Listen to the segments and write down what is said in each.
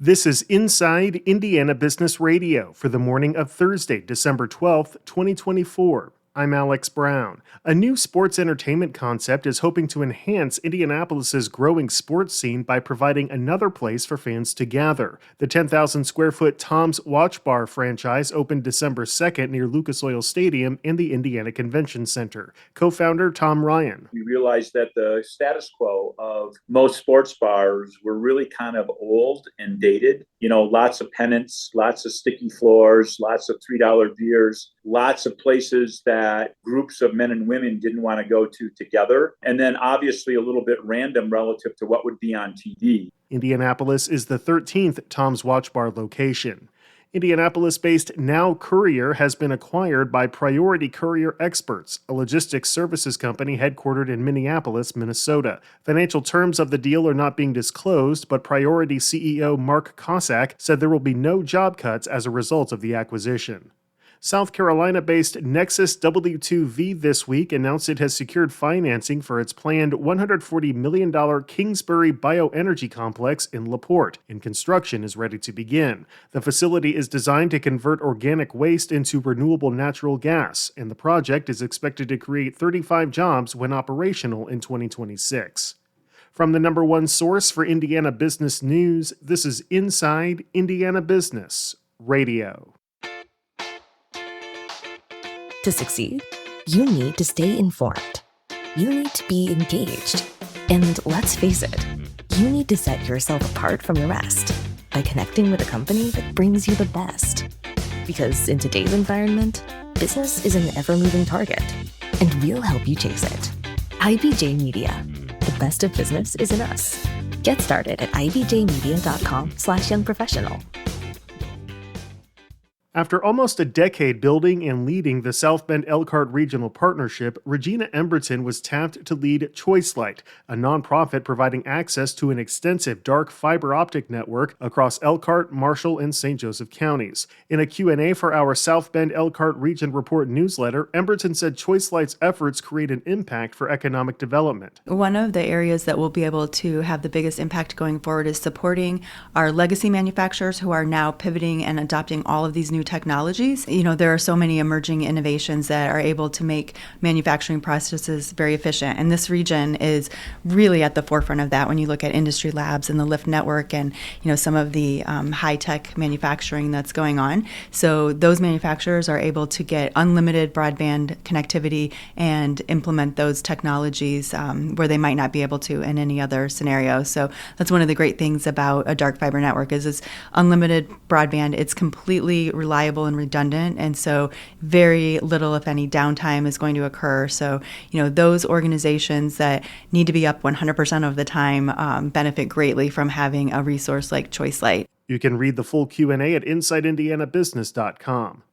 This is Inside Indiana Business Radio for the morning of Thursday, December 12th, 2024. I'm Alex Brown. A new sports entertainment concept is hoping to enhance Indianapolis's growing sports scene by providing another place for fans to gather. The 10,000 square foot Tom's Watch Bar franchise opened December 2nd near Lucas Oil Stadium and the Indiana Convention Center. Co-founder Tom Ryan. We realized that the status quo of most sports bars were really kind of old and dated. Lots of pennants, lots of sticky floors, lots of $3 beers, lots of places that groups of men and women didn't want to go to together. And then obviously a little bit random relative to what would be on TV. Indianapolis is the 13th Tom's Watch Bar location. Indianapolis-based Now Courier has been acquired by Priority Courier Experts, a logistics services company headquartered in Minneapolis, Minnesota. Financial terms of the deal are not being disclosed, but Priority CEO Mark Cossack said there will be no job cuts as a result of the acquisition. South Carolina-based Nexus W2V this week announced it has secured financing for its planned $140 million Kingsbury Bioenergy Complex in LaPorte, and construction is ready to begin. The facility is designed to convert organic waste into renewable natural gas, and the project is expected to create 35 jobs when operational in 2026. From the number one source for Indiana business news, this is Inside Indiana Business Radio. To succeed, you need to stay informed. You need to be engaged. And let's face it, you need to set yourself apart from the rest by connecting with a company that brings you the best. Because in today's environment, business is an ever-moving target, and we'll help you chase it. IBJ Media. The best of business is in us. Get started at ibjmedia.com/youngprofessional. After almost a decade building and leading the South Bend Elkhart Regional Partnership, Regina Emberton was tapped to lead ChoiceLight, a nonprofit providing access to an extensive dark fiber optic network across Elkhart, Marshall, and St. Joseph counties. In a Q&A for our South Bend Elkhart Region Report newsletter, Emberton said ChoiceLight's efforts create an impact for economic development. One of the areas that we'll be able to have the biggest impact going forward is supporting our legacy manufacturers who are now pivoting and adopting all of these new technologies. There are so many emerging innovations that are able to make manufacturing processes very efficient. And this region is really at the forefront of that when you look at Industry Labs and the LIFT network and, some of the high-tech manufacturing that's going on. So those manufacturers are able to get unlimited broadband connectivity and implement those technologies where they might not be able to in any other scenario. So that's one of the great things about a dark fiber network is it's unlimited broadband. It's completely reliable and redundant, and so very little, if any, downtime is going to occur. So, those organizations that need to be up 100% of the time benefit greatly from having a resource like ChoiceLight. You can read the full Q&A at InsideIndianaBusiness.com.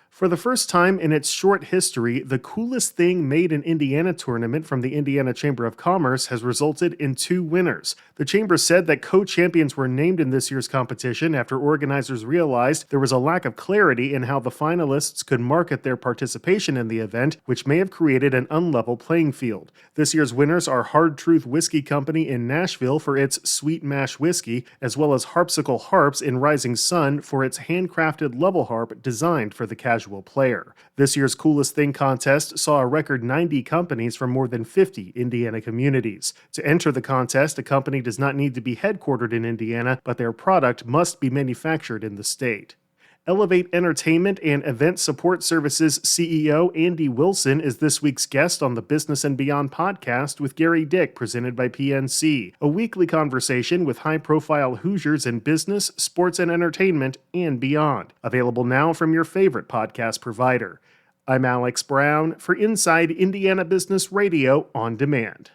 For the first time in its short history, the Coolest Thing Made in Indiana tournament from the Indiana Chamber of Commerce has resulted in 2 winners. The Chamber said that co-champions were named in this year's competition after organizers realized there was a lack of clarity in how the finalists could market their participation in the event, which may have created an unlevel playing field. This year's winners are Hard Truth Whiskey Company in Nashville for its Sweet Mash Whiskey, as well as Harpsicle Harps in Rising Sun for its handcrafted level harp designed for the casual player. This year's Coolest Thing contest saw a record 90 companies from more than 50 Indiana communities. To enter the contest, a company does not need to be headquartered in Indiana, but their product must be manufactured in the state. Elevate Entertainment and Event Support Services CEO Andy Wilson is this week's guest on the Business and Beyond podcast with Gary Dick, presented by PNC, a weekly conversation with high-profile Hoosiers in business, sports and entertainment, and beyond. Available now from your favorite podcast provider. I'm Alex Brown for Inside Indiana Business Radio on Demand.